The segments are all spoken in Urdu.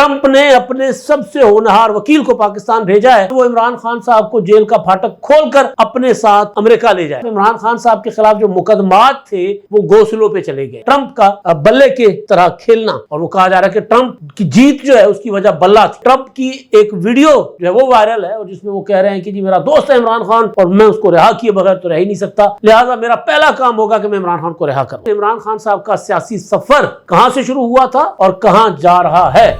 ٹرمپ نے اپنے سب سے ہونہار وکیل کو پاکستان بھیجا ہے، وہ عمران خان صاحب کو جیل کا پھاٹک کھول کر اپنے ساتھ امریکہ لے جائے۔ عمران خان صاحب کے خلاف جو مقدمات تھے وہ گوسلوں پہ چلے گئے۔ ٹرمپ کا بلے کے طرح کھیلنا، اور وہ کہا جا رہا ہے کہ ٹرمپ کی جیت جو ہے اس کی وجہ بلہ تھی۔ ٹرمپ کی ایک ویڈیو جو ہے وہ وائرل ہے، اور جس میں وہ کہہ رہے ہیں کہ جی میرا دوست ہے عمران خان اور میں اس کو رہا کیے بغیر تو رہ ہی نہیں سکتا، لہٰذا میرا پہلا کام ہوگا کہ میں عمران خان کو رہا کروں۔ عمران خان صاحب کا سیاسی سفر کہاں سے شروع ہوا تھا اور کہاں جا رہا ہے؟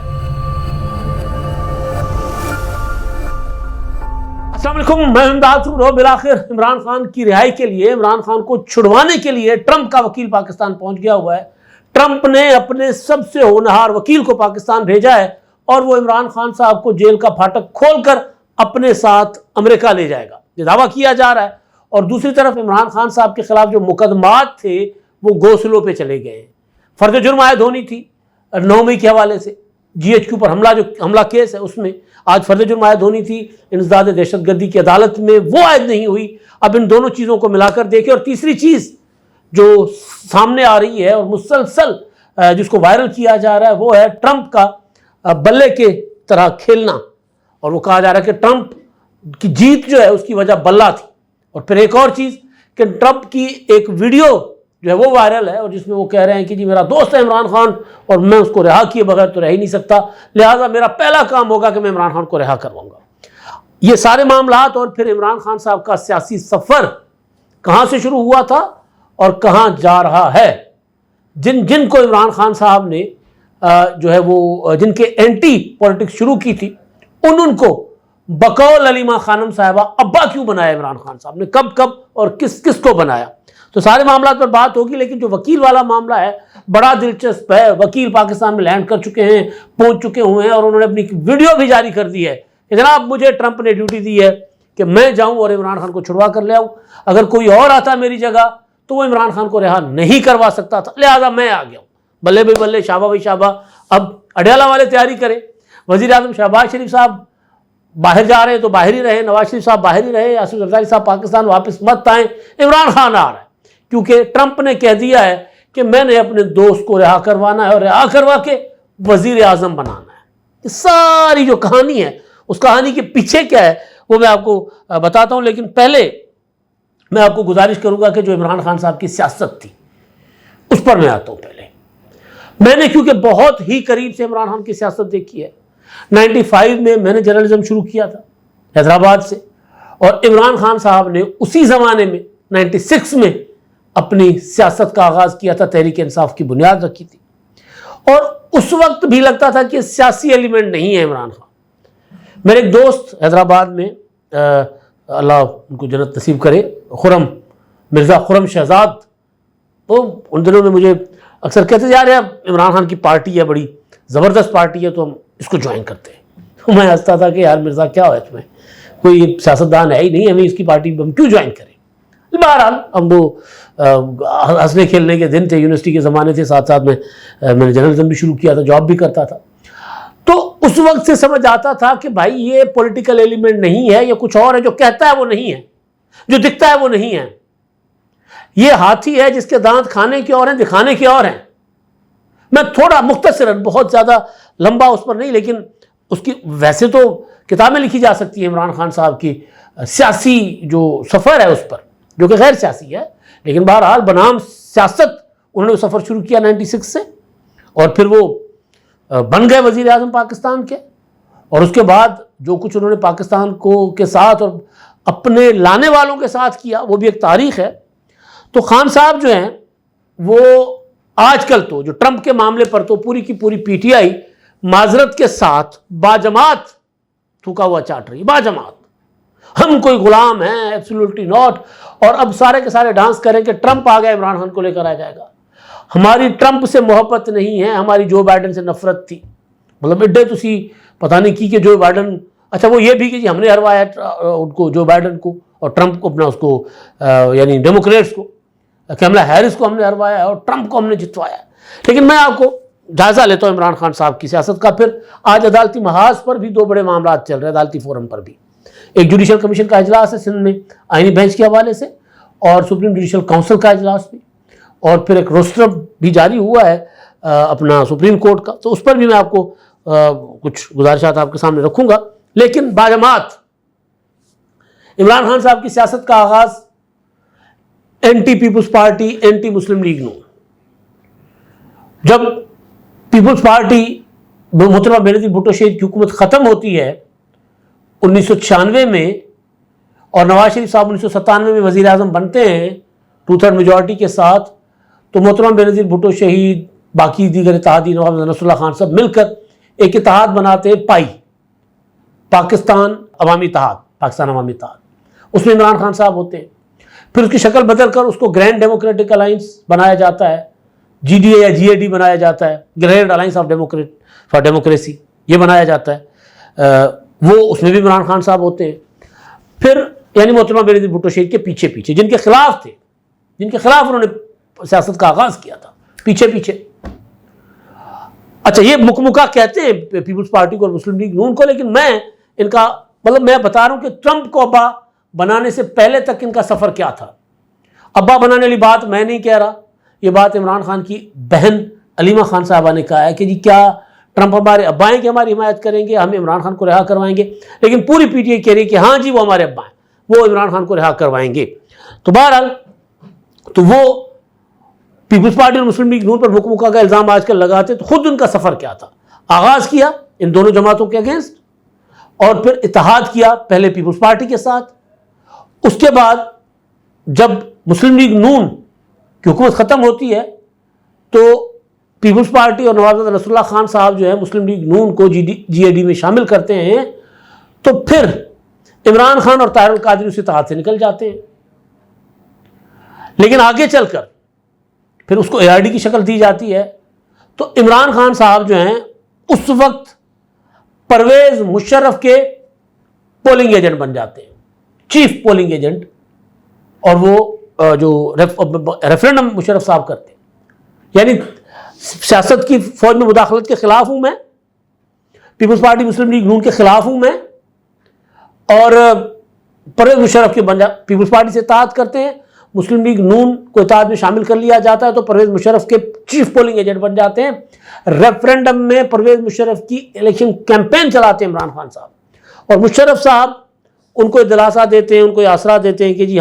السلام علیکم، میں امداد بالآخر عمران خان کی رہائی کے لیے، عمران خان کو چھڑوانے کے لیے ٹرمپ کا وکیل پاکستان پہنچ گیا ہوا ہے۔ ٹرمپ نے اپنے سب سے ہونہار وکیل کو پاکستان بھیجا ہے، اور وہ عمران خان صاحب کو جیل کا پھاٹک کھول کر اپنے ساتھ امریکہ لے جائے گا، یہ دعویٰ کیا جا رہا ہے۔ اور دوسری طرف عمران خان صاحب کے خلاف جو مقدمات تھے وہ گوسلوں پہ چلے گئے ہیں۔ فرد جرم عائد ہونی تھی 9 مئی کے حوالے سے، جی ایچ کیو پر حملہ کیس ہے، اس میں آج فرد جرم عائد ہونی تھی انسداد دہشت گردی کی عدالت میں، وہ عائد نہیں ہوئی۔ اب ان دونوں چیزوں کو ملا کر دیکھیں۔ اور تیسری چیز جو سامنے آ رہی ہے اور مسلسل جس کو وائرل کیا جا رہا ہے وہ ہے ٹرمپ کا بلے کے طرح کھیلنا، اور وہ کہا جا رہا ہے کہ ٹرمپ کی جیت جو ہے اس کی وجہ بلہ تھی۔ اور پھر ایک اور چیز کہ ٹرمپ کی ایک ویڈیو جو ہے وہ وائرل ہے، اور جس میں وہ کہہ رہے ہیں کہ جی میرا دوست ہے عمران خان اور میں اس کو رہا کیے بغیر تو رہ ہی نہیں سکتا، لہٰذا میرا پہلا کام ہوگا کہ میں عمران خان کو رہا کرواؤں گا۔ یہ سارے معاملات اور پھر عمران خان صاحب کا سیاسی سفر کہاں سے شروع ہوا تھا اور کہاں جا رہا ہے؟ جن کو عمران خان صاحب نے جو ہے وہ جن کے اینٹی پولیٹکس شروع کی تھی، ان کو بقول علیمہ خانم صاحبہ ابا کیوں بنایا عمران خان صاحب نے، کب اور کس کو بنایا، تو سارے معاملات پر بات ہوگی۔ لیکن جو وکیل والا معاملہ ہے بڑا دلچسپ ہے۔ وکیل پاکستان میں لینڈ کر چکے ہیں، پہنچ چکے ہوئے ہیں، اور انہوں نے اپنی ویڈیو بھی جاری کر دی ہے کہ جناب مجھے ٹرمپ نے ڈیوٹی دی ہے کہ میں جاؤں اور عمران خان کو چھڑوا کر لے آؤں، اگر کوئی اور آتا میری جگہ تو وہ عمران خان کو رہا نہیں کروا سکتا تھا، لہٰذا میں آ گیا ہوں۔ بلے بھائی بلے، شابہ بھائی شابہ۔ اب اڈیالہ والے تیاری کریں، وزیر اعظم شہباز شریف صاحب باہر جا رہے ہیں تو باہر ہی رہے، نواز شریف صاحب باہر ہی رہے، یاسر زرداری صاحب پاکستان واپس مت آئیں، عمران خان آ رہا ہے، کیونکہ ٹرمپ نے کہہ دیا ہے کہ میں نے اپنے دوست کو رہا کروانا ہے اور رہا کروا کے وزیر اعظم بنانا ہے۔ یہ ساری جو کہانی ہے، اس کہانی کے پیچھے کیا ہے وہ میں آپ کو بتاتا ہوں، لیکن پہلے میں آپ کو گزارش کروں گا کہ جو عمران خان صاحب کی سیاست تھی اس پر میں آتا ہوں۔ پہلے میں نے کیونکہ بہت ہی قریب سے عمران خان کی سیاست دیکھی ہے، 95 میں میں نے جرنلزم شروع کیا تھا حیدرآباد سے، اور عمران خان صاحب نے اسی زمانے میں 96 میں اپنی سیاست کا آغاز کیا تھا، تحریک انصاف کی بنیاد رکھی تھی، اور اس وقت بھی لگتا تھا کہ سیاسی ایلیمنٹ نہیں ہے عمران خان۔ میرے ایک دوست حیدرآباد میں، اللہ ان کو جنت نصیب کرے، مرزا خرم شہزاد، تو ان دنوں میں مجھے اکثر کہتے یار عمران خان کی پارٹی ہے، بڑی زبردست پارٹی ہے، تو ہم اس کو جوائن کرتے ہیں۔ میں ہنستا تھا کہ یار مرزا کیا ہوا تمہیں، کوئی سیاستدان ہے ہی نہیں، ہمیں اس کی پارٹی ہم کیوں جوائن کریں۔ بہرحال ہم وہ ہنسنے کھیلنے کے دن تھے، یونیورسٹی کے زمانے تھے، ساتھ میں نے جرنلزم بھی شروع کیا تھا، جاب بھی کرتا تھا، تو اس وقت سے سمجھ آتا تھا کہ بھائی یہ پولیٹیکل ایلیمنٹ نہیں ہے، یہ کچھ اور ہے، جو کہتا ہے وہ نہیں ہے، جو دکھتا ہے وہ نہیں ہے۔ یہ ہاتھی ہے جس کے دانت کھانے کے اور ہیں، دکھانے کے اور ہیں۔ میں تھوڑا مختصراً، بہت زیادہ لمبا اس پر نہیں، لیکن اس کی ویسے تو کتابیں لکھی جا سکتی ہیں عمران خان صاحب کی سیاسی جو سفر ہے اس پر، جو کہ غیر سیاسی ہے، لیکن بہرحال بنام سیاست انہوں نے سفر شروع کیا 96 سے، اور پھر وہ بن گئے وزیر اعظم پاکستان کے، اور اس کے بعد جو کچھ انہوں نے پاکستان کے ساتھ اور اپنے لانے والوں کے ساتھ کیا وہ بھی ایک تاریخ ہے۔ تو خان صاحب جو ہیں وہ آج کل تو جو ٹرمپ کے معاملے پر تو پوری کی پوری پی ٹی آئی معذرت کے ساتھ باجماعت تھوکا ہوا چاٹ رہی ہے، باجماعت ہم کوئی غلام ہیں، ایبسولوٹلی ناٹ، اور اب سارے کے سارے ڈانس کریں کہ ٹرمپ آ گیا عمران خان کو لے کر آ جائے گا، ہماری ٹرمپ سے محبت نہیں ہے، ہماری جو بائیڈن سے نفرت تھی۔ مطلب ایڈے تسی پتہ نہیں کی کہ جو بائیڈن، اچھا وہ یہ بھی کہ جی ہم نے ہروایا ان کو، جو بائیڈن کو اور ٹرمپ کو، اپنا اس کو یعنی ڈیموکریٹس کو، کملا ہیرس کو ہم نے ہروایا اور ٹرمپ کو ہم نے جتوایا۔ لیکن میں آپ کو جائزہ لیتا ہوں عمران خان صاحب کی سیاست کا۔ پھر آج عدالتی محاذ پر بھی 2 بڑے معاملات چل رہے ہیں، عدالتی فورم پر بھی۔ ایک جوڈیشل کمیشن کا اجلاس ہے سندھ میں آئینی بینچ کے حوالے سے، اور سپریم جوڈیشل کونسل کا اجلاس بھی، اور پھر ایک روسٹر بھی جاری ہوا ہے اپنا سپریم کورٹ کا، تو اس پر بھی میں آپ کو کچھ گزارشات آپ کے سامنے رکھوں گا، لیکن باجماعت عمران خان صاحب کی سیاست کا آغاز اینٹی پیپلز پارٹی، اینٹی مسلم لیگ نون. جب پیپلز پارٹی محترمہ بینظیر بھٹو شہید کی حکومت ختم ہوتی ہے 1996 میں، اور نواز شریف صاحب 1997 میں وزیر اعظم بنتے ہیں 2/3 میجورٹی کے ساتھ، تو محترمہ بینظیر بھٹو شہید، باقی دیگر اتحادی، نواب نصر اللہ خان سب مل کر ایک اتحاد بناتے ہیں، پائی، پاکستان عوامی اتحاد، پاکستان عوامی اتحاد. اس میں عمران خان صاحب ہوتے ہیں. پھر اس کی شکل بدل کر اس کو گرینڈ ڈیموکریٹک الائنس بنایا جاتا ہے، جی ڈی اے یا جی اے ڈی بنایا جاتا ہے، grand alliance of for democracy, یہ بنایا جاتا ہے. وہ اس میں بھی عمران خان صاحب ہوتے ہیں. پھر یعنی محترمہ بینظیر بھٹو شہید کے پیچھے پیچھے، جن کے خلاف تھے، جن کے خلاف انہوں نے سیاست کا آغاز کیا تھا، پیچھے پیچھے. اچھا، یہ مکمکہ کہتے ہیں پیپلز پارٹی کو اور مسلم لیگ نون کو، لیکن میں ان کا مطلب میں بتا رہا ہوں کہ ٹرمپ کو ابا بنانے سے پہلے تک ان کا سفر کیا تھا. ابا بنانے والی بات میں نہیں کہہ رہا، یہ بات عمران خان کی بہن علیمہ خان صاحبہ نے کہا ہے کہ جی کیا ٹرمپ ہمارے ابا ہیں کہ ہماری حمایت کریں گے، ہم عمران خان کو رہا کروائیں گے. لیکن پوری پی ٹی آئی کہہ رہی ہے کہ ہاں جی وہ ہمارے ابا ہیں، وہ عمران خان کو رہا کروائیں گے. تو بہرحال تو وہ پیپلز پارٹی اور مسلم لیگ نون پر مکمکہ کا الزام آج کل لگاتے، تو خود ان کا سفر کیا تھا. آغاز کیا ان دونوں جماعتوں کے اگینسٹ، اور پھر اتحاد کیا پہلے پیپلز پارٹی کے ساتھ. اس کے بعد جب مسلم لیگ نون کی حکومت ختم ہوتی ہے تو پیپلز پارٹی اور نواب نصر اللہ خان صاحب جو ہے مسلم لیگ نون کو جی اے ڈی میں شامل کرتے ہیں. تو پھر عمران خان اور طاہر القادری اس اتحاد سے نکل جاتے ہیں. لیکن آگے چل کر پھر اس کو اے آر ڈی کی شکل دی جاتی ہے. تو عمران خان صاحب جو ہیں اس وقت پرویز مشرف کے پولنگ ایجنٹ بن جاتے ہیں، چیف پولنگ ایجنٹ. اور وہ جو ریفرنڈم مشرف صاحب کرتے ہیں، یعنی سیاست کی فوج میں مداخلت کے خلاف ہوں میں، پیپلز پارٹی مسلم لیگ نون کے خلاف ہوں میں، اور پرویز مشرف کے پیپلز پارٹی سے اتحاد کرتے ہیں، مسلم لیگ نون کو اتحاد میں شامل کر لیا جاتا ہے، تو پرویز مشرف کے چیف پولنگ ایجنٹ بن جاتے ہیں. ریفرنڈم میں پرویز مشرف کی الیکشن کیمپین چلاتے ہیں عمران خان صاحب، اور مشرف صاحب ان کو دلاسا دیتے ہیں، ان کو یہ آسرا دیتے ہیں کہ جی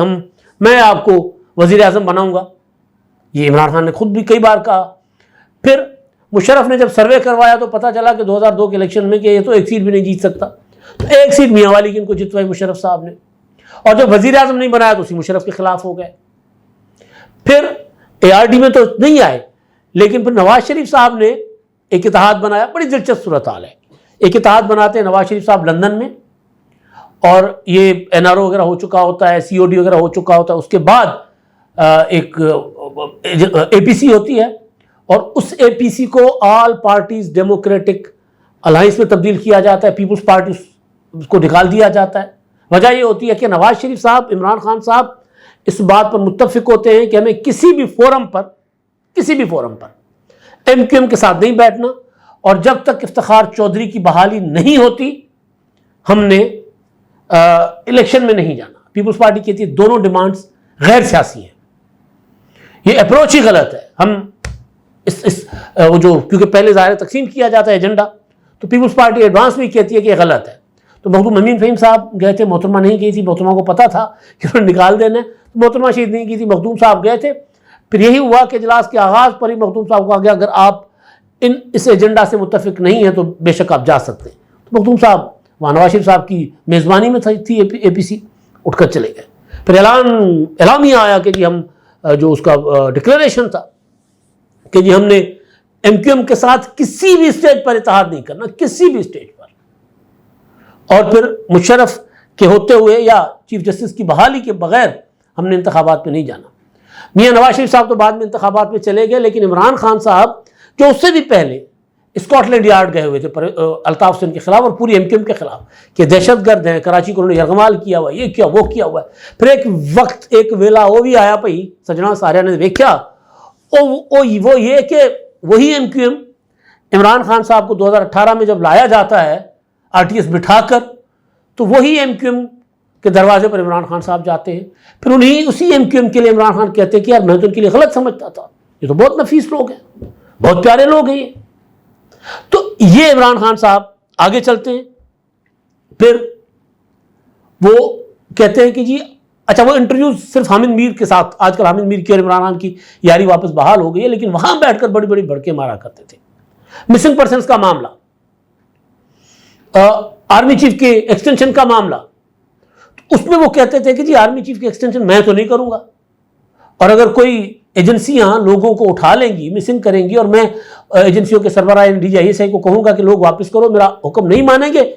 میں آپ کو وزیر اعظم بناؤں گا. یہ عمران خان نے خود بھی کئی بار کہا. پھر مشرف نے جب سروے کروایا تو پتہ چلا کہ 2002 کے الیکشن میں کہ یہ تو ایک سیٹ بھی نہیں جیت سکتا، تو ایک سیٹ میاں والی کی ان کو جتوائی مشرف صاحب نے، اور جب وزیر اعظم نہیں بنایا تو اسی مشرف کے خلاف ہو گئے. پھر اے آر ڈی میں تو نہیں آئے، لیکن پھر نواز شریف صاحب نے ایک اتحاد بنایا. بڑی دلچسپ صورتحال ہے. ایک اتحاد بناتے ہیں نواز شریف صاحب لندن میں، اور یہ این آر او وغیرہ ہو چکا ہوتا ہے، سی او ڈی وغیرہ ہو چکا ہوتا ہے. اس کے بعد ایک اے پی سی ہوتی ہے، اور اس اے پی سی کو آل پارٹیز ڈیموکریٹک الائنس میں تبدیل کیا جاتا ہے، پیپلز پارٹی اس کو نکال دیا جاتا ہے. وجہ یہ ہوتی ہے کہ نواز شریف صاحب، عمران خان صاحب اس بات پر متفق ہوتے ہیں کہ ہمیں کسی بھی فورم پر ایم کیو ایم کے ساتھ نہیں بیٹھنا، اور جب تک افتخار چودھری کی بحالی نہیں ہوتی ہم نے الیکشن میں نہیں جانا. پیپلز پارٹی کہتی ہے دونوں ڈیمانڈز غیر سیاسی ہیں. یہ اپروچ ہی غلط ہے. ہم وہ جو کیونکہ پہلے ظاہر تقسیم کیا جاتا ہے ایجنڈا، تو پیپلز پارٹی ایڈوانس بھی کہتی ہے کہ یہ غلط ہے. تو مخدوم امین فہیم صاحب گئے تھے، محترمہ نہیں گئی تھی، محترمہ کو پتا تھا کہ انہوں نے نکال دینا ہے، محترمہ شہید نہیں کی تھی، مخدوم صاحب گئے تھے. پھر یہی ہوا کہ اجلاس کے آغاز پر ہی مخدوم صاحب کو کہا گیا اگر آپ اس ایجنڈا سے متفق نہیں ہیں تو بے شک آپ جا سکتے ہیں. تو مخدوم صاحب وہاں نواز شریف صاحب کی میزبانی میں تھی اے پی سی، اٹھ کر چلے گئے. پھر اعلامیہ آیا کہ جی ہم جو اس کا ڈکلیریشن تھا کہ جی ہم نے ایم کیو ایم کے ساتھ کسی بھی اسٹیج پر اتحاد نہیں کرنا، کسی بھی اسٹیج پر. اور پھر مشرف کے ہوتے ہوئے یا چیف جسٹس کی بحالی کے بغیر ہم نے انتخابات میں نہیں جانا. میاں نواز شریف صاحب تو بعد میں انتخابات میں چلے گئے، لیکن عمران خان صاحب جو اس سے بھی پہلے اسکاٹ لینڈ یارڈ گئے ہوئے تھے الطاف حسین کے خلاف اور پوری ایم کیو ایم کے خلاف کہ دہشت گرد ہیں، کراچی کو انہوں نے یرغمال کیا ہوا ہے، یہ کیا وہ کیا ہوا ہے. پھر ایک وقت ایک ویلا وہ بھی آیا بھائی سجنا سارے نے دیکھا وہ یہ کہ وہی M Q M Imran Khan صاحب کو 2018 میں جب لایا جاتا ہے آر ٹی ایس بٹھا کر، تو وہی ایم کیو ایم کے دروازے پر عمران خان صاحب جاتے ہیں. پھر انہیں اسی ایم کیو ایم کے لیے عمران خان کہتے ہیں کہ یار میں تو ان کے لیے غلط سمجھتا تھا، یہ تو بہت نفیس لوگ ہیں، بہت پیارے لوگ ہیں یہ. تو یہ عمران خان صاحب آگے چلتے ہیں، پھر وہ کہتے ہیں کہ جی اچھا وہ انٹرویو صرف حامد میر کے ساتھ، آج کل حامد میر کی اور عمران خان کی یاری واپس بحال ہو گئی ہے، لیکن وہاں بیٹھ کر بڑی بڑی بھڑکے مارا کرتے تھے۔ مسنگ پرسنس کا معاملہ، آرمی چیف کے ایکسٹینشن کا معاملہ، اس میں وہ کہتے تھے کہ جی آرمی چیف کی ایکسٹینشن میں تو نہیں کروں گا، اور اگر کوئی ایجنسیاں لوگوں کو اٹھا لیں گی، مسنگ کریں گی، اور میں ایجنسیوں کے سربراہ DGISI کو کہوں گا کہ لوگ واپس کرو، میرا حکم نہیں مانیں گے،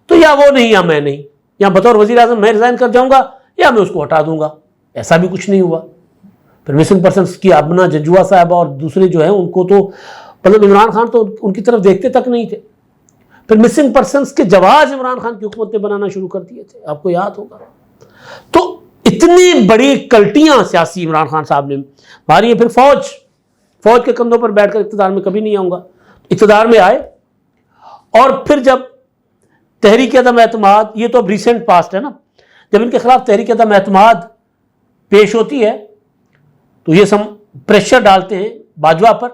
تو یا وہ نہیں یا میں نہیں، یا بطور وزیر اعظم میں ریزائن کر جاؤں گا یا میں اس کو ہٹا دوں گا۔ ایسا بھی کچھ نہیں ہوا۔ پھر مسنگ پرسنس کی ابنا جنجوا صاحبہ اور دوسرے جو ہیں ان کو تو مطلب عمران خان تو ان کی طرف دیکھتے تک نہیں تھے۔ پھر مسنگ پرسنس کے جواز عمران خان کی حکومت نے بنانا شروع کر دیے تھے، آپ کو یاد ہوگا۔ تو اتنی بڑی کلٹیاں سیاسی عمران خان صاحب نے ماری ہیں۔ پھر فوج کے کندھوں پر بیٹھ کر اقتدار میں کبھی نہیں آؤں گا، اقتدار میں آئے، اور پھر جب تحریک عدم اعتماد، یہ تو اب ریسنٹ پاسٹ ہے نا، جب ان کے خلاف تحریک عدم اعتماد پیش ہوتی ہے تو یہ سم پریشر ڈالتے ہیں باجوہ پر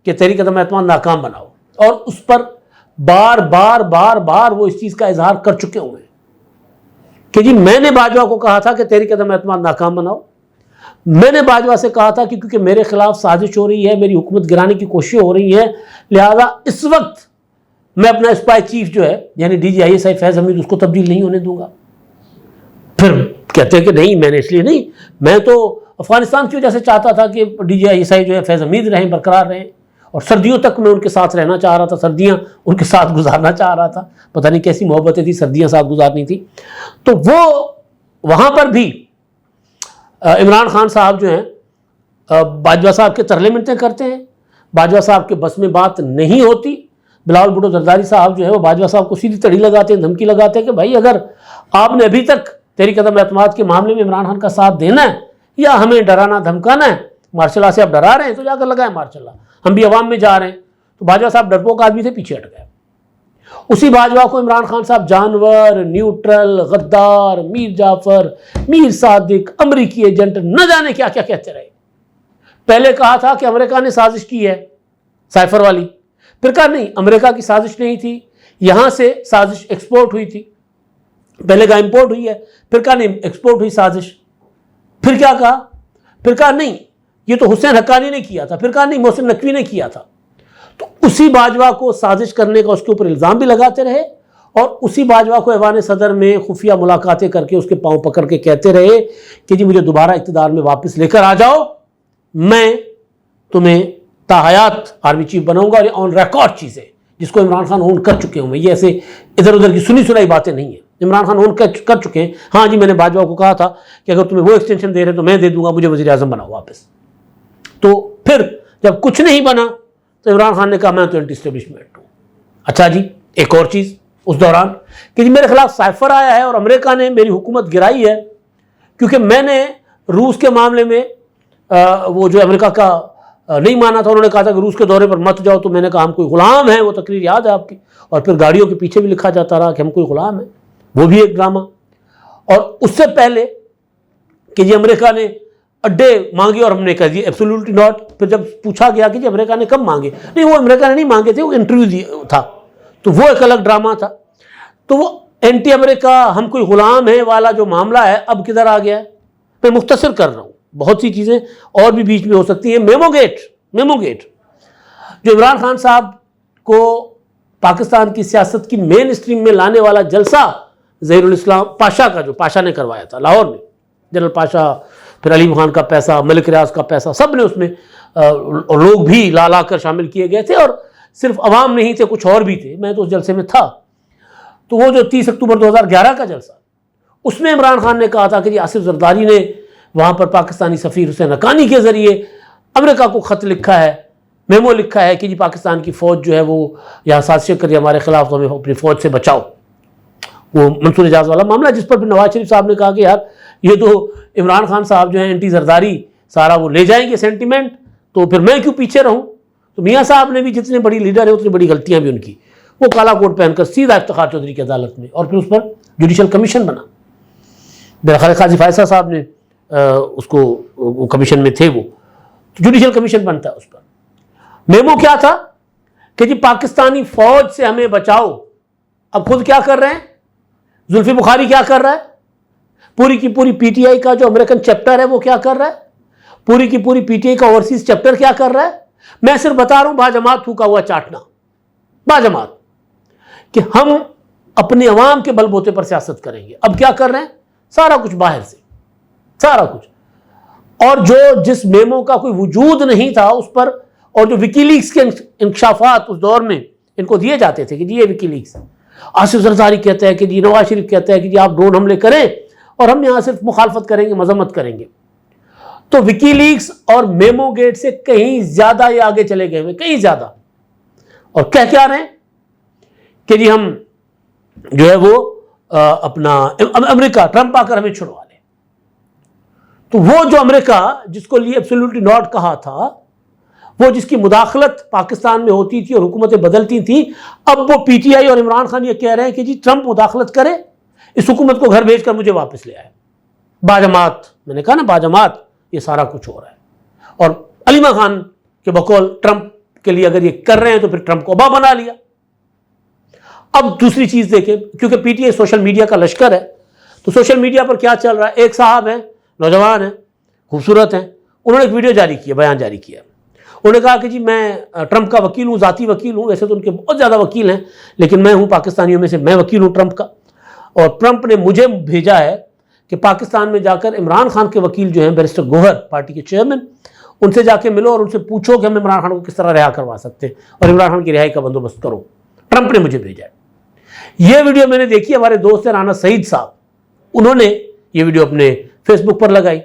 کہ تحریک عدم اعتماد ناکام بناؤ، اور اس پر بار بار وہ اس چیز کا اظہار کر چکے ہوئے ہیں کہ جی میں نے باجوہ کو کہا تھا کہ تحریک عدم اعتماد ناکام بناؤ، میں نے باجوہ سے کہا تھا کہ کیونکہ میرے خلاف سازش ہو رہی ہے، میری حکومت گرانے کی کوششیں ہو رہی ہیں، لہذا اس وقت میں اپنا اسپائی چیف جو ہے یعنی DGISI فیض حمید اس کو تبدیل نہیں ہونے دوں گا۔ پھر کہتے ہیں کہ نہیں میں نے اس لیے نہیں، میں تو افغانستان کی وجہ سے چاہتا تھا کہ DGISI جو ہے فیض حمید رہیں، برقرار رہیں، اور سردیوں تک میں ان کے ساتھ رہنا چاہ رہا تھا، سردیاں ان کے ساتھ گزارنا چاہ رہا تھا، پتہ نہیں کیسی محبتیں تھی، سردیاں ساتھ گزارنی تھی۔ تو وہ وہاں پر بھی عمران خان صاحب جو ہیں باجوہ صاحب کے ترلے منتیں کرتے ہیں، باجوہ صاحب کے بس میں بات نہیں ہوتی۔ بلاول بھٹو زرداری صاحب جو ہے وہ باجوہ صاحب کو سیدھی تڑی لگاتے ہیں، دھمکی لگاتے ہیں کہ بھائی اگر آپ نے ابھی تک تحریک عدم اعتماد کے معاملے میں عمران خان کا ساتھ دینا ہے یا ہمیں ڈرانا دھمکانا ہے، مارشل لا سے آپ ڈرا رہے ہیں تو جا کر لگائیں مارشل لا، ہم بھی عوام میں جا رہے ہیں۔ تو باجوہ صاحب ڈرپوک آدمی تھے، پیچھے ہٹ گئے۔ اسی باجوہ کو عمران خان صاحب جانور، نیوٹرل، غدار، میر جعفر، میر صادق، امریکی ایجنٹ، نہ جانے کیا کیا کہتے رہے۔ پہلے کہا تھا کہ امریکہ نے سازش کی ہے سائفر والی، پھر کہا نہیں امریکہ کی سازش نہیں تھی، یہاں سے سازش ایکسپورٹ ہوئی تھی، پہلے کہا امپورٹ ہوئی ہے، پھر کہا نہیں ایکسپورٹ ہوئی سازش، پھر کیا کہا، پھر کہا نہیں یہ تو حسین حقانی نے کیا تھا، پھر کہا نہیں محسن نقوی نے کیا تھا۔ تو اسی باجوہ کو سازش کرنے کا اس کے اوپر الزام بھی لگاتے رہے، اور اسی باجوہ کو ایوان صدر میں خفیہ ملاقاتیں کر کے اس کے پاؤں پکڑ کے کہتے رہے کہ جی مجھے دوبارہ اقتدار میں واپس لے کر آ جاؤ، میں تمہیں تاحیات آرمی چیف بناؤں گا۔ اور یہ آن ریکارڈ چیزیں جس کو عمران خان اون کر چکے ہیں، یہ ایسے ادھر ادھر کی سنی سنائی باتیں نہیں ہیں، عمران خان اون کر چکے ہیں۔ ہاں جی میں نے باجوہ کو کہا تھا کہ اگر تمہیں وہ ایکسٹینشن دے رہے تو میں دے دوں گا، مجھے وزیر اعظم بناؤ واپس۔ تو پھر جب کچھ نہیں بنا تو عمران خان نے کہا میں تو اینٹی اسٹیبلشمنٹ ہوں۔ اچھا جی ایک اور چیز اس دوران کہ جی میرے خلاف سائفر آیا ہے اور امریکہ نے میری حکومت گرائی ہے کیونکہ میں نے روس کے معاملے میں وہ جو امریکہ کا نہیں مانا تھا، انہوں نے کہا تھا کہ روس کے دورے پر مت جاؤ، تو میں نے کہا ہم کوئی غلام ہیں، وہ تقریر یاد ہے آپ کی، اور پھر گاڑیوں کے پیچھے بھی لکھا جاتا رہا کہ ہم کوئی غلام ہیں، وہ بھی ایک ڈرامہ۔ اور اس سے پہلے کہ جی امریکہ نے اڈے مانگے اور ہم نے کہا جی ایبسولوٹلی ناٹ، پھر جب پوچھا گیا کہ جی امریکہ نے کب مانگے، نہیں وہ امریکہ نے نہیں مانگے تھے، وہ انٹرویو تھا، تو وہ ایک الگ ڈرامہ تھا۔ تو وہ اینٹی امریکہ ہم کوئی غلام ہیں والا جو معاملہ ہے اب کدھر آ گیا ہے؟ میں مختصر کر رہا ہوں، بہت سی چیزیں اور بھی بیچ میں ہو سکتی ہیں۔ میمو گیٹ جو عمران خان صاحب کو پاکستان کی سیاست کی مین اسٹریم میں لانے والا جلسہ ظہیر الاسلام پاشا کا جو پاشا نے کروایا تھا لاہور میں، جنرل پاشا، پھر علیم خان کا پیسہ، ملک ریاض کا پیسہ، سب نے اس میں لوگ بھی لا کر شامل کیے گئے تھے، اور صرف عوام نہیں تھے، کچھ اور بھی تھے، میں تو اس جلسے میں تھا۔ تو وہ جو 30 اکتوبر 2011 کا جلسہ، اس میں عمران خان نے کہا تھا کہ جی آصف زرداری نے وہاں پر پاکستانی سفیر حسین حقانی کے ذریعے امریکہ کو خط لکھا ہے، میمو لکھا ہے کہ جی پاکستان کی فوج جو ہے وہ یہاں سازشیں کر رہی ہے ہمارے خلاف، تو ہمیں اپنی فوج سے بچاؤ، وہ منصور اعجاز والا معاملہ، جس پر پھر نواز شریف صاحب نے کہا کہ یار یہ تو عمران خان صاحب جو ہیں اینٹی زرداری سارا وہ لے جائیں گے سینٹیمنٹ، تو پھر میں کیوں پیچھے رہوں۔ تو میاں صاحب نے بھی جتنے بڑی لیڈر ہیں اتنی بڑی غلطیاں بھی ان کی، وہ کالا کوٹ پہن کر سیدھا افتخار چودھری کی عدالت میں، اور پھر اس پر جوڈیشل کمیشن بنا، میرا خیال قاضی فائصہ صاحب نے اس کو کمیشن میں تھے، وہ جوڈیشل کمیشن بنتا ہے اس پر۔ میمو کیا تھا کہ جی پاکستانی فوج سے ہمیں بچاؤ. اب خود کیا کر رہے ہیں؟ زلفی بخاری کیا کر رہا ہے؟ پوری کی پوری پی ٹی آئی کا جو امریکن چیپٹر ہے وہ کیا کر رہا ہے؟ پوری کی پوری پی ٹی آئی کا اوورسیز چیپٹر کیا کر رہا ہے؟ میں صرف بتا رہا ہوں باجماعت تھوکا ہوا چاٹنا، باجماعت، کہ ہم اپنے عوام کے بل بوتے پر سیاست کریں گے. اب کیا کر رہے ہیں؟ سارا کچھ باہر سے، سارا کچھ. اور جس میمو کا کوئی وجود نہیں تھا اس پر، اور جو وکی لیکس کے انکشافات اس دور میں ان کو دیے جاتے تھے کہ جی یہ وکی لیکس، آصف زرداری کہتا ہے کہ جی نواز شریف کہتا ہے کہ جی آپ ڈرون حملے کریں اور ہم یہاں صرف مخالفت کریں گے، مذمت کریں گے. تو وکی لیکس اور میمو گیٹ سے کہیں زیادہ یہ آگے چلے گئے ہوئے، کہیں زیادہ. اور کہہ کیا رہے ہیں کہ جی ہم جو ہے وہ اپنا امریکہ، ٹرمپ آ کر ہمیں چھڑوا لے. تو وہ جو امریکہ جس کو لیے ایبسولوٹلی ناٹ کہا تھا، وہ جس کی مداخلت پاکستان میں ہوتی تھی اور حکومتیں بدلتی تھیں، اب وہ پی ٹی آئی اور عمران خان یہ کہہ رہے ہیں کہ جی ٹرمپ مداخلت کرے، اس حکومت کو گھر بھیج کر مجھے واپس لے آئے. باجماعت، میں نے کہا نا باجماعت یہ سارا کچھ ہو رہا ہے. اور علیمہ خان کے بقول ٹرمپ کے لیے اگر یہ کر رہے ہیں تو پھر ٹرمپ کو ابا بنا لیا. اب دوسری چیز دیکھیں، کیونکہ P T I social media کا لشکر ہے، تو سوشل میڈیا پر کیا چل رہا ہے؟ ایک صاحب ہیں، نوجوان ہیں، خوبصورت ہیں، انہوں نے ایک ویڈیو جاری کیا، بیان جاری کیا. انہوں نے کہا کہ جی میں ٹرمپ کا وکیل ہوں، ذاتی وکیل ہوں. ویسے تو ان کے بہت زیادہ وکیل ہیں، لیکن میں ہوں پاکستانیوں میں سے، میں وکیل ہوں ٹرمپ کا. اور ٹرمپ نے مجھے بھیجا ہے کہ پاکستان میں جا کر عمران خان کے وکیل جو ہیں بیرسٹر گوہر، پارٹی کے چیئرمین، ان سے جا کے ملو اور ان سے پوچھو کہ ہم عمران خان کو کس طرح رہا کروا سکتے ہیں اور عمران خان کی رہائی کا بندوبست کرو. ٹرمپ نے مجھے بھیجا ہے. یہ ویڈیو میں نے دیکھی، ہمارے دوست ہیں رانا سعید صاحب، انہوں نے یہ ویڈیو اپنے فیس بک پر لگائی.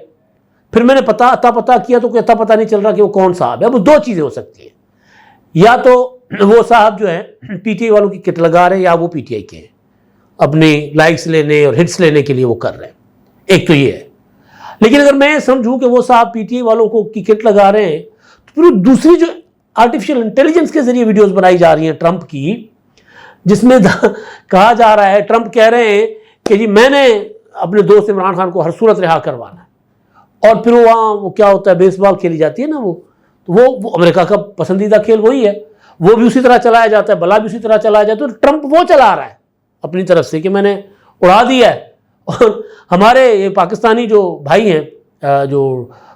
پھر میں نے پتا کیا تو کوئی پتہ نہیں چل رہا کہ وہ کون صاحب ہے. اب دو چیزیں ہو سکتی ہیں، یا تو وہ صاحب جو ہے پی ٹی آئی والوں کی کٹ لگا رہے ہیں، یا وہ پی ٹی آئی کے ہیں، اپنی لائکس لینے اور ہٹس لینے کے لیے وہ کر رہے ہیں. ایک تو یہ ہے. لیکن اگر میں سمجھوں کہ وہ صاحب پی ٹی آئی والوں کو کی کٹ لگا رہے ہیں، تو پھر دوسری جو آرٹیفیشل انٹیلیجنس کے ذریعے ویڈیوز بنائی جا رہی ہیں ٹرمپ کی، جس میں کہا جا رہا ہے، ٹرمپ کہہ رہے ہیں کہ جی میں نے اپنے دوست عمران خان کو ہر صورت رہا کروانا ہے. اور پھر وہاں وہ کیا ہوتا ہے، بیس بال کھیلی جاتی ہے نا، وہ امریکہ کا پسندیدہ کھیل وہی ہے، وہ بھی اسی طرح چلایا جاتا ہے، بلا بھی اسی طرح چلایا جاتا ہے. تو ٹرمپ وہ چلا رہا ہے اپنی طرف سے کہ میں نے اڑا دیا ہے. اور ہمارے یہ پاکستانی جو بھائی ہیں جو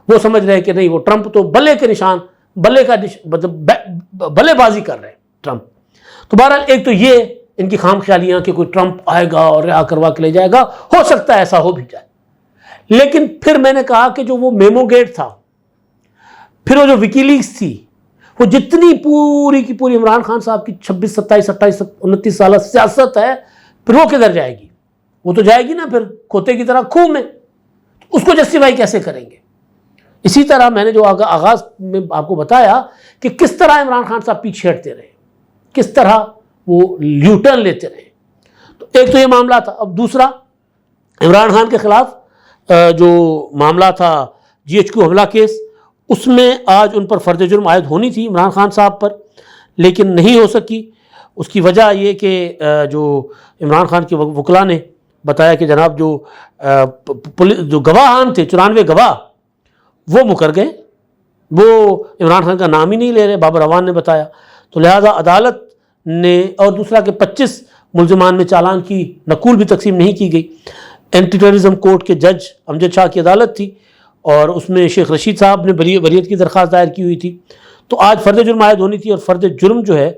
وہ سمجھ رہے ہیں کہ نہیں، وہ ٹرمپ تو بلے کے نشان، بلے بازی کر رہے ہیں ٹرمپ. تو بہرحال ایک تو یہ ان کی خام خیالیاں کہ کوئی ٹرمپ آئے گا اور رہا کروا کے لے جائے گا، ہو سکتا ہے ایسا ہو بھی جائے. لیکن پھر میں نے کہا کہ جو وہ میمو گیٹ تھا، پھر وہ جو وکی لیکس تھی، وہ جتنی پوری کی پوری عمران خان صاحب کی 26 27 28 29 سالہ سیاست ہے، پھر وہ کدھر جائے گی؟ وہ تو جائے گی نا پھر کھوتے کی طرح کھو میں. اس کو جسٹیفائی کیسے کریں گے؟ اسی طرح میں نے جو آغاز میں آپ کو بتایا کہ کس طرح عمران خان صاحب پیچھے ہٹتے رہے، کس طرح وہ لیوٹرن لیتے رہے. تو ایک تو یہ معاملہ تھا. اب دوسرا، عمران خان کے خلاف جو معاملہ تھا جی ایچ کیو حملہ کیس، اس میں آج ان پر فرد جرم عائد ہونی تھی عمران خان صاحب پر، لیکن نہیں ہو سکی. اس کی وجہ یہ کہ جو عمران خان کے وکلاء نے بتایا کہ جناب جو گواہان تھے، 94 گواہ، وہ مکر گئے، وہ عمران خان کا نام ہی نہیں لے رہے، بابر اعوان نے بتایا. تو لہٰذا عدالت نے، اور دوسرا کہ 25 ملزمان میں چالان کی نقول بھی تقسیم نہیں کی گئی. اینٹی ٹیررزم کورٹ کے جج امجد شاہ کی عدالت تھی اور اس میں شیخ رشید صاحب نے بریت کی درخواست دائر کی ہوئی تھی. تو آج فرد جرم عائد ہونی تھی اور فرد جرم جو ہے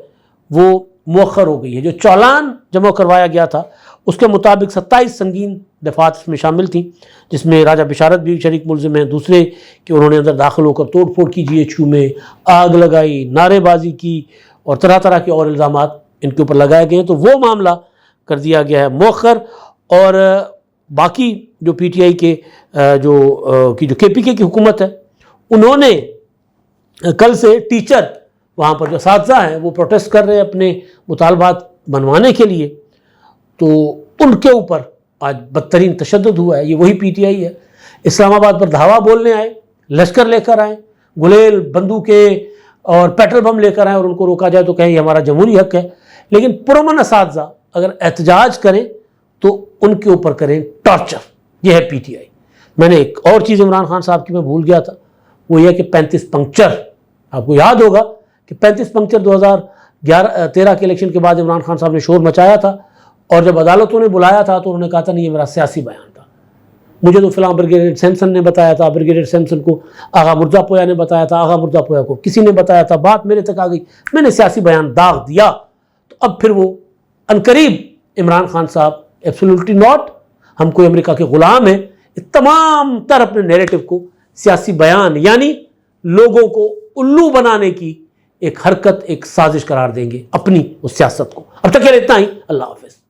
وہ مؤخر ہو گئی ہے. جو چالان جمع کروایا گیا تھا اس کے مطابق 27 سنگین دفعات اس میں شامل تھیں، جس میں راجہ بشارت بھی شریک ملزم ہیں. دوسرے کہ انہوں نے اندر داخل ہو کر توڑ پھوڑ کی، جی ایچ کیو میں آگ لگائی، نعرے بازی کی اور طرح طرح کے اور الزامات ان کے اوپر لگائے گئے ہیں. تو وہ معاملہ کر دیا گیا ہے مؤخر. اور باقی جو پی ٹی آئی کے جو کے پی کے کی حکومت ہے، انہوں نے کل سے ٹیچر وہاں پر جو اساتذہ ہیں وہ پروٹیسٹ کر رہے ہیں اپنے مطالبات منوانے کے لیے. تو ان کے اوپر آج بدترین تشدد ہوا ہے. یہ وہی پی ٹی آئی ہے. اسلام آباد پر دھاوا بولنے آئے، لشکر لے کر آئے، گلیل، بندوقیں اور پیٹرول بم لے کر آئے، اور ان کو روکا جائے تو کہیں یہ ہمارا جمہوری حق ہے. لیکن پرامن اساتذہ اگر احتجاج کریں تو ان کے اوپر کریں ٹارچر. یہ ہے پی ٹی آئی. میں نے ایک اور چیز عمران خان صاحب کی میں بھول گیا تھا، وہ یہ کہ 35 پنکچر، آپ کو یاد ہوگا کہ 35 پنکچر 13 کے الیکشن کے بعد عمران خان صاحب نے شور مچایا تھا، اور جب عدالتوں نے بلایا تھا تو انہوں نے کہا تھا نہیں یہ میرا سیاسی بیان تھا، مجھے تو فلاں بریگیڈیئر سیمسن نے بتایا تھا، بریگیڈیئر سیمسن کو آغا مرزا پویا نے بتایا تھا، آغا مرزا پویا کو کسی نے بتایا تھا، بات میرے تک آ گئی، میں نے سیاسی بیان داغ دیا۔ تو اب پھر وہ عنقریب عمران خان صاحب ایبسولوٹلی ناٹ، ہم کوئی امریکہ کے غلام ہیں، تمام تر اپنے نیریٹو کو سیاسی بیان یعنی لوگوں کو الو بنانے کی ایک حرکت، ایک سازش قرار دیں گے اپنی اس سیاست کو۔ اب تک کے لیے اتنا ہی، اللہ حافظ۔